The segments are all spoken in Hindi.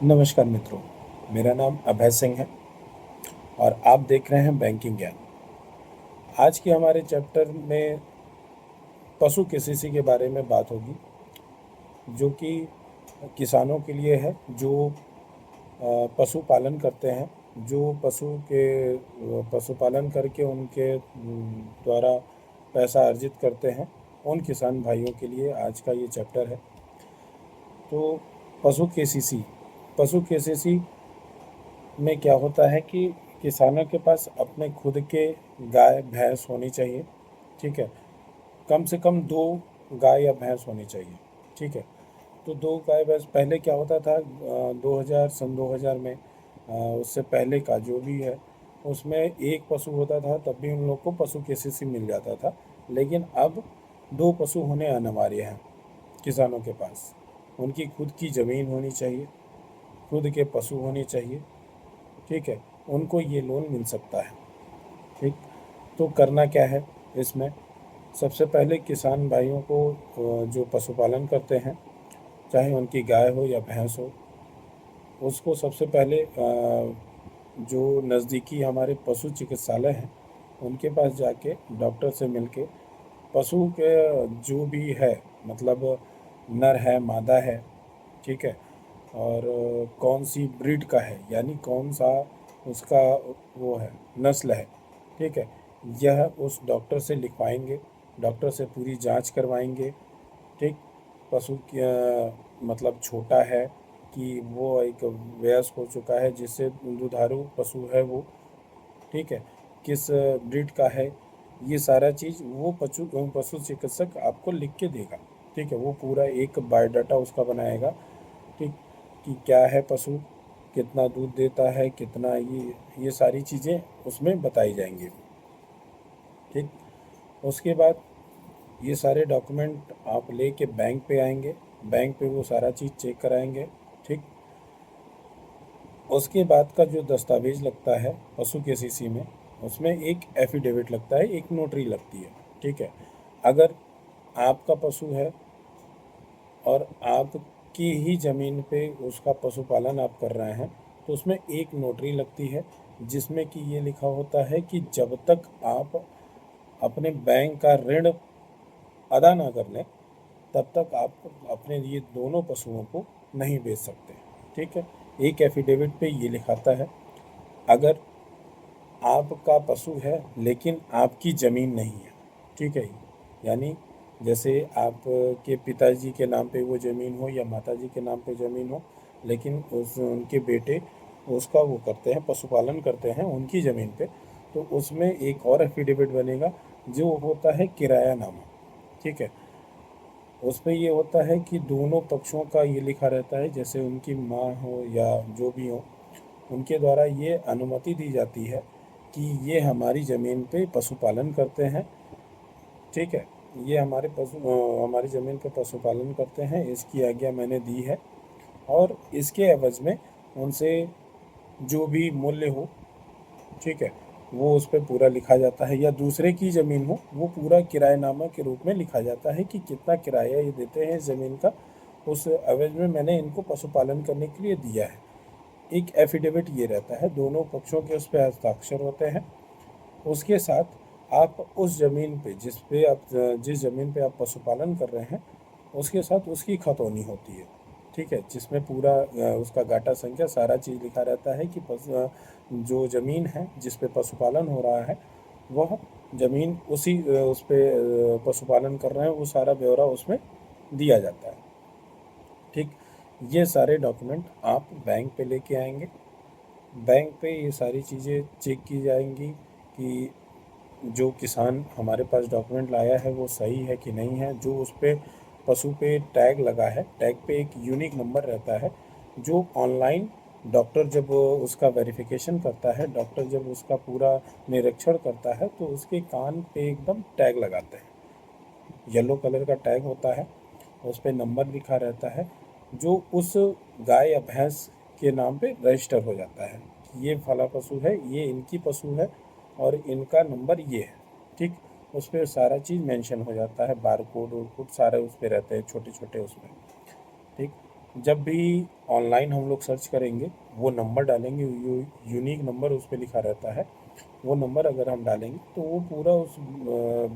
नमस्कार मित्रों, मेरा नाम अभय सिंह है और आप देख रहे हैं बैंकिंग ज्ञान। आज के हमारे चैप्टर में पशु केसीसी के बारे में बात होगी, जो कि किसानों के लिए है जो पशु पालन करते हैं, जो पशुपालन करके उनके द्वारा पैसा अर्जित करते हैं। उन किसान भाइयों के लिए आज का ये चैप्टर है। तो पशु केसीसी पशु केसीसी में क्या होता है कि किसानों के पास अपने खुद के गाय भैंस होनी चाहिए। ठीक है, कम से कम 2 गाय या भैंस होनी चाहिए। ठीक है, तो 2 गाय भैंस। पहले क्या होता था, 2000 सन 2000 में, उससे पहले का जो भी है, उसमें एक पशु होता था तब भी उन लोग को पशु केसीसी मिल जाता था। लेकिन अब 2 पशु होने अनिवार्य हैं किसानों के पास। उनकी खुद की ज़मीन होनी चाहिए, खुद के पशु होने चाहिए। ठीक है, उनको ये लोन मिल सकता है। ठीक, तो करना क्या है इसमें? सबसे पहले किसान भाइयों को जो पशुपालन करते हैं, चाहे उनकी गाय हो या भैंस हो, उसको सबसे पहले जो नज़दीकी हमारे पशु चिकित्सालय हैं उनके पास जाके डॉक्टर से मिलके पशु के जो भी है, मतलब नर है मादा है, ठीक है, और कौन सी ब्रीड का है, यानी कौन सा उसका वो है, नस्ल है। ठीक है, यह उस डॉक्टर से लिखवाएंगे, डॉक्टर से पूरी जांच करवाएंगे। ठीक, पशु मतलब छोटा है कि वो एक वयस्क हो चुका है, जिससे दुधारू पशु है वो। ठीक है, किस ब्रीड का है, ये सारा चीज़ वो पशु चिकित्सक आपको लिख के देगा। ठीक है, वो पूरा एक बायोडाटा उसका बनाएगा। ठीक, कि क्या है पशु, कितना दूध देता है, कितना ये सारी चीज़ें उसमें बताई जाएंगी। ठीक, उसके बाद ये सारे डॉक्यूमेंट आप लेके बैंक पे आएंगे, बैंक पे वो सारा चीज़ चेक कराएंगे। ठीक, उसके बाद का जो दस्तावेज लगता है पशु के सीसी में, उसमें एक एफिडेविट लगता है, एक नोटरी लगती है। ठीक है, अगर आपका पशु है और आपकी ही ज़मीन पे उसका पशुपालन आप कर रहे हैं, तो उसमें एक नोटरी लगती है, जिसमें कि ये लिखा होता है कि जब तक आप अपने बैंक का ऋण अदा ना कर लें, तब तक आप अपने ये दोनों पशुओं को नहीं बेच सकते। ठीक है, एक एफिडेविट पे ये लिखाता है। अगर आपका पशु है लेकिन आपकी ज़मीन नहीं है, ठीक है, यानी जैसे आपके पिताजी के नाम पे वो ज़मीन हो या माताजी के नाम पे ज़मीन हो, लेकिन उनके बेटे उसका वो करते हैं, पशुपालन करते हैं उनकी ज़मीन पे, तो उसमें एक और एफिडेविट बनेगा, जो होता है किरायानामा। ठीक है, उसमें ये होता है कि दोनों पक्षों का ये लिखा रहता है, जैसे उनकी माँ हो या जो भी हो, उनके द्वारा ये अनुमति दी जाती है कि ये हमारी ज़मीन पे पशुपालन करते हैं। ठीक है, ये हमारी ज़मीन पे पशुपालन करते हैं, इसकी आज्ञा मैंने दी है, और इसके एवज में उनसे जो भी मूल्य हो, ठीक है, वो उस पे पूरा लिखा जाता है। या दूसरे की ज़मीन हो, वो पूरा किराएनामा के रूप में लिखा जाता है कि कितना किराया ये देते हैं इस ज़मीन का, उस एवज में मैंने इनको पशुपालन करने के लिए दिया है। एक एफिडेविट ये रहता है, दोनों पक्षों के उस पे हस्ताक्षर होते हैं। उसके साथ आप उस ज़मीन पे जिस ज़मीन पे आप पशुपालन कर रहे हैं, उसके साथ उसकी खतौनी होती है। ठीक है, जिसमें पूरा उसका गाटा संख्या सारा चीज़ लिखा रहता है कि जो ज़मीन है जिस पे पशुपालन हो रहा है, वह ज़मीन उस पे पशुपालन कर रहे हैं, वो सारा ब्यौरा उसमें दिया जाता है। ठीक, ये सारे डॉक्यूमेंट आप बैंक पे लेके आएंगे। बैंक पे ये सारी चीज़ें चेक की जाएंगी कि जो किसान हमारे पास डॉक्यूमेंट लाया है वो सही है कि नहीं है। जो उस पे पशु पे टैग लगा है, टैग पे एक यूनिक नंबर रहता है, जो ऑनलाइन डॉक्टर जब उसका वेरिफिकेशन करता है, डॉक्टर जब उसका पूरा निरीक्षण करता है, तो उसके कान पे एकदम टैग लगाते हैं। येलो कलर का टैग होता है, उस पे नंबर लिखा रहता है, जो उस गाय या भैंस के नाम पे रजिस्टर हो जाता है कि ये फला पशु है, ये इनकी पशु है और इनका नंबर ये है। ठीक, उस पे सारा चीज़ मेंशन हो जाता है, बार कोड और कोड सारे उस पे रहते हैं, छोटे छोटे उसमें। ठीक, जब भी ऑनलाइन हम लोग सर्च करेंगे, वो नंबर डालेंगे, यूनिक नंबर उस पे लिखा रहता है, वो नंबर अगर हम डालेंगे तो वो पूरा उस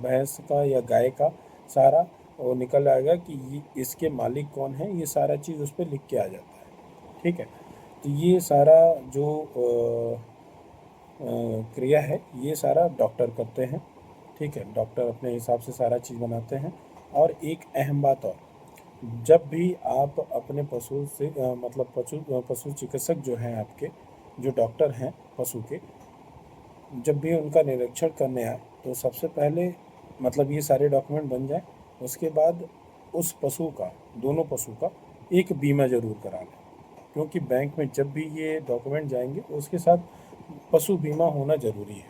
भैंस का या गाय का सारा वो निकल आएगा कि ये इसके मालिक कौन है, ये सारा चीज़ उस पे लिख के आ जाता है। ठीक है, तो ये सारा जो क्रिया है ये सारा डॉक्टर करते हैं। ठीक है, डॉक्टर अपने हिसाब से सारा चीज़ बनाते हैं। और एक अहम बात और, जब भी आप अपने पशु से मतलब पशु चिकित्सक जो हैं आपके, जो डॉक्टर हैं पशु के, जब भी उनका निरीक्षण करने आए तो सबसे पहले मतलब ये सारे डॉक्यूमेंट बन जाए, उसके बाद उस पशु का, दोनों पशु का एक बीमा ज़रूर करा लें। क्योंकि बैंक में जब भी ये डॉक्यूमेंट जाएंगे उसके साथ पशु बीमा होना ज़रूरी है।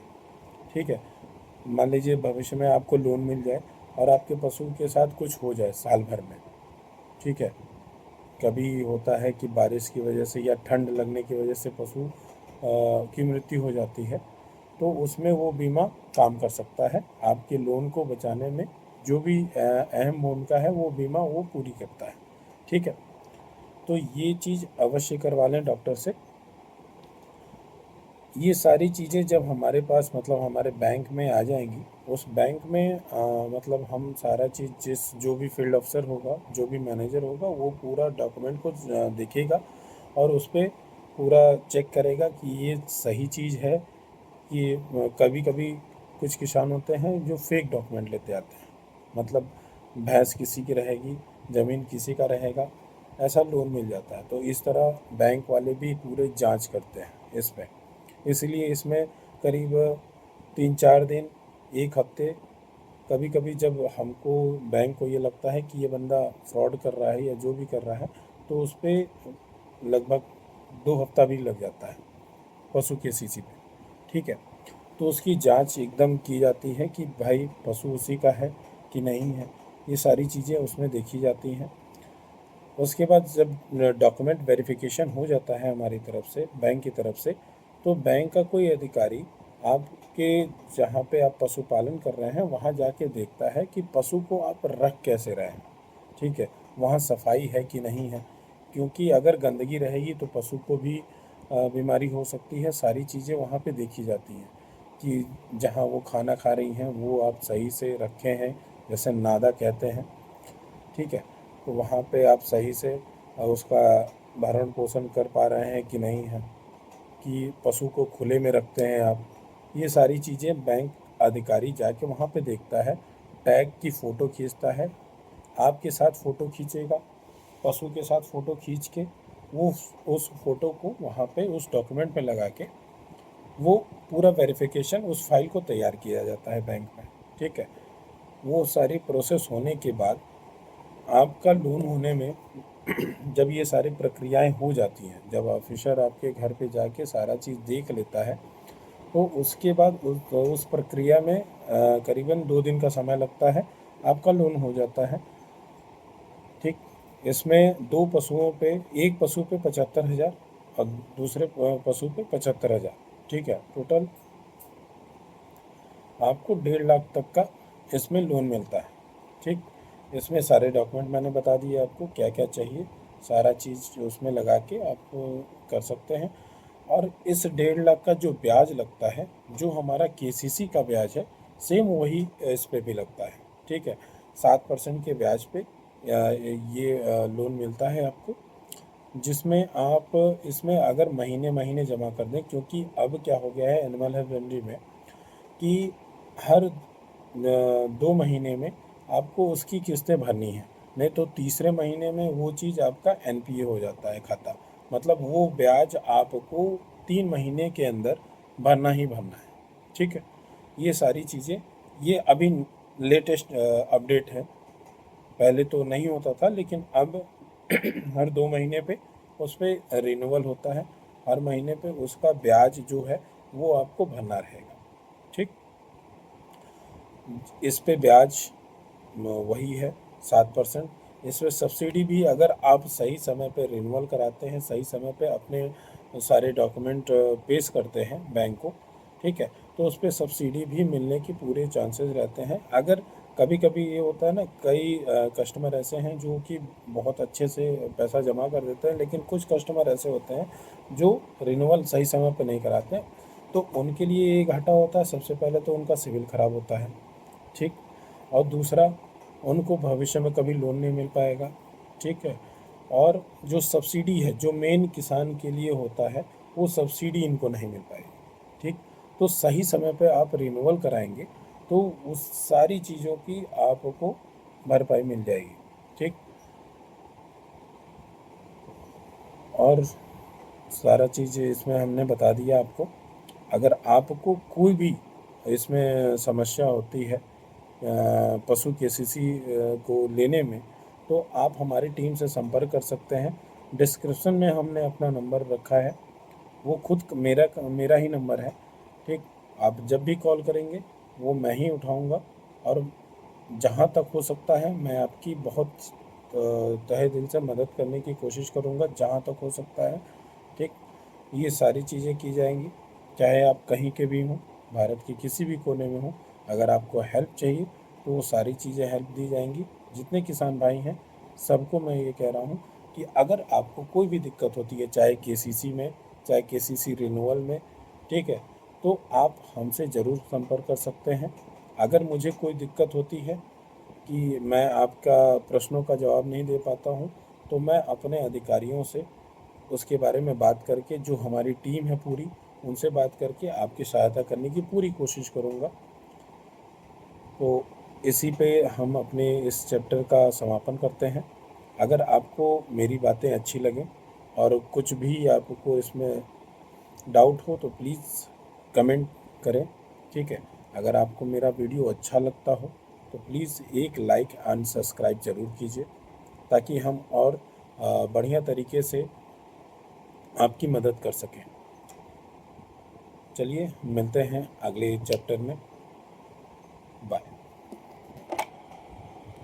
ठीक है, मान लीजिए भविष्य में आपको लोन मिल जाए और आपके पशु के साथ कुछ हो जाए साल भर में। ठीक है, कभी होता है कि बारिश की वजह से या ठंड लगने की वजह से पशु की मृत्यु हो जाती है, तो उसमें वो बीमा काम कर सकता है आपके लोन को बचाने में। जो भी अहम भूमिका है वो बीमा वो पूरी करता है। ठीक है, तो ये चीज़ अवश्य करवा लें डॉक्टर से। ये सारी चीज़ें जब हमारे पास मतलब हमारे बैंक में आ जाएंगी, उस बैंक में मतलब हम सारा चीज़ जो भी फील्ड अफसर होगा, जो भी मैनेजर होगा, वो पूरा डॉक्यूमेंट को देखेगा और उस पे पूरा चेक करेगा कि ये सही चीज़ है। कि कभी कभी कुछ किसान होते हैं जो फेक डॉक्यूमेंट लेते आते हैं, मतलब भैंस किसी की रहेगी, ज़मीन किसी का रहेगा, ऐसा लोन मिल जाता है। तो इस तरह बैंक वाले भी पूरे जांच करते हैं इस पे। इसलिए इसमें करीब 3-4 दिन, एक हफ्ते, कभी कभी जब हमको बैंक को ये लगता है कि ये बंदा फ्रॉड कर रहा है या जो भी कर रहा है, तो उस पे लगभग 2 हफ्ता भी लग जाता है पशु के सीसी पे। ठीक है, तो उसकी जांच एकदम की जाती है कि भाई पशु उसी का है कि नहीं है, ये सारी चीज़ें उसमें देखी जाती हैं। उसके बाद जब डॉक्यूमेंट वेरिफिकेशन हो जाता है हमारी तरफ से, बैंक की तरफ से, तो बैंक का कोई अधिकारी आपके जहाँ पे आप पशुपालन कर रहे हैं वहाँ जाके देखता है कि पशु को आप रख कैसे रहे हैं। ठीक है, वहाँ सफाई है कि नहीं है, क्योंकि अगर गंदगी रहेगी तो पशु को भी बीमारी हो सकती है। सारी चीज़ें वहाँ पे देखी जाती हैं कि जहाँ वो खाना खा रही हैं वो आप सही से रखे हैं, जैसे नादा कहते हैं। ठीक है, तो वहाँ पे आप सही से उसका भरण पोषण कर पा रहे हैं कि नहीं है, कि पशु को खुले में रखते हैं आप, ये सारी चीज़ें बैंक अधिकारी जाके वहाँ पे देखता है। टैग की फ़ोटो खींचता है, आपके साथ फ़ोटो खींचेगा, पशु के साथ फ़ोटो खींच के वो उस फ़ोटो को वहाँ पे उस डॉक्यूमेंट पे लगा के वो पूरा वेरिफिकेशन उस फाइल को तैयार किया जाता है बैंक में। ठीक है, वो सारी प्रोसेस होने के बाद आपका लोन होने में जब ये सारी प्रक्रियाएं हो जाती हैं, जब ऑफिसर आपके घर पे जाके सारा चीज़ देख लेता है, तो उसके बाद उस प्रक्रिया में करीबन 2 दिन का समय लगता है, आपका लोन हो जाता है। ठीक, इसमें दो पशुओं पे, एक पशु पे 75,000 और दूसरे पशु पे 75,000। ठीक है, टोटल आपको 1.5 लाख तक का इसमें लोन मिलता है। ठीक, इसमें सारे डॉक्यूमेंट मैंने बता दिए आपको क्या क्या चाहिए, सारा चीज़ उसमें लगा के आप कर सकते हैं। और इस 1.5 लाख का जो ब्याज लगता है, जो हमारा केसीसी का ब्याज है, सेम वही इस पे भी लगता है। ठीक है, 7% के ब्याज पे ये लोन मिलता है आपको, जिसमें आप इसमें अगर महीने महीने जमा कर दें, क्योंकि अब क्या हो गया है एनिमल हस्बेंड्री में कि हर 2 महीने में आपको उसकी किस्तें भरनी है, नहीं तो तीसरे महीने में वो चीज़ आपका एनपीए हो जाता है खाता, मतलब वो ब्याज आपको 3 महीने के अंदर भरना ही भरना है। ठीक है, ये सारी चीज़ें, ये अभी लेटेस्ट अपडेट है, पहले तो नहीं होता था, लेकिन अब हर 2 महीने पे उस पर रिन्यूअल होता है, हर महीने पे उसका ब्याज जो है वो आपको भरना रहेगा। ठीक, इस पे ब्याज वही है 7%। इसमें सब्सिडी भी, अगर आप सही समय पे रिन्यूअल कराते हैं, सही समय पे अपने सारे डॉक्यूमेंट पेश करते हैं बैंक को, ठीक है, तो उस पर सब्सिडी भी मिलने की पूरे चांसेस रहते हैं। अगर कभी कभी ये होता है ना, कई कस्टमर ऐसे हैं जो कि बहुत अच्छे से पैसा जमा कर देते हैं, लेकिन कुछ कस्टमर ऐसे होते हैं जो रिन्यूअल सही समय पे नहीं कराते हैं, तो उनके लिए ये घाटा होता है। सबसे पहले तो उनका सिविल खराब होता है, ठीक। और दूसरा, उनको भविष्य में कभी लोन नहीं मिल पाएगा, ठीक है। और जो सब्सिडी है जो मेन किसान के लिए होता है, वो सब्सिडी इनको नहीं मिल पाएगी, ठीक। तो सही समय पे आप रिन्यूअल कराएंगे तो उस सारी चीज़ों की आपको भरपाई मिल जाएगी, ठीक। और सारा चीज़ इसमें हमने बता दिया आपको। अगर आपको कोई भी इसमें समस्या होती है पशु केसीसी को लेने में, तो आप हमारी टीम से संपर्क कर सकते हैं। डिस्क्रिप्शन में हमने अपना नंबर रखा है, वो खुद मेरा ही नंबर है, ठीक। आप जब भी कॉल करेंगे वो मैं ही उठाऊंगा, और जहाँ तक हो सकता है मैं आपकी बहुत तहे दिल से मदद करने की कोशिश करूँगा, जहाँ तक हो सकता है, ठीक। ये सारी चीज़ें की जाएंगी, चाहे आप कहीं के भी हों, भारत के किसी भी कोने में हों। अगर आपको हेल्प चाहिए तो वो सारी चीज़ें हेल्प दी जाएंगी। जितने किसान भाई हैं सबको मैं ये कह रहा हूँ कि अगर आपको कोई भी दिक्कत होती है, चाहे केसीसी में, चाहे केसीसी रिन्यूअल में, ठीक है, तो आप हमसे ज़रूर संपर्क कर सकते हैं। अगर मुझे कोई दिक्कत होती है कि मैं आपका प्रश्नों का जवाब नहीं दे पाता हूँ, तो मैं अपने अधिकारियों से उसके बारे में बात करके, जो हमारी टीम है पूरी, उनसे बात करके आपकी सहायता करने की पूरी कोशिश करूँगा। तो इसी पे हम अपने इस चैप्टर का समापन करते हैं। अगर आपको मेरी बातें अच्छी लगें और कुछ भी आपको इसमें डाउट हो तो प्लीज़ कमेंट करें, ठीक है। अगर आपको मेरा वीडियो अच्छा लगता हो तो प्लीज़ एक लाइक एंड सब्सक्राइब ज़रूर कीजिए, ताकि हम और बढ़िया तरीके से आपकी मदद कर सकें। चलिए मिलते हैं अगले चैप्टर में।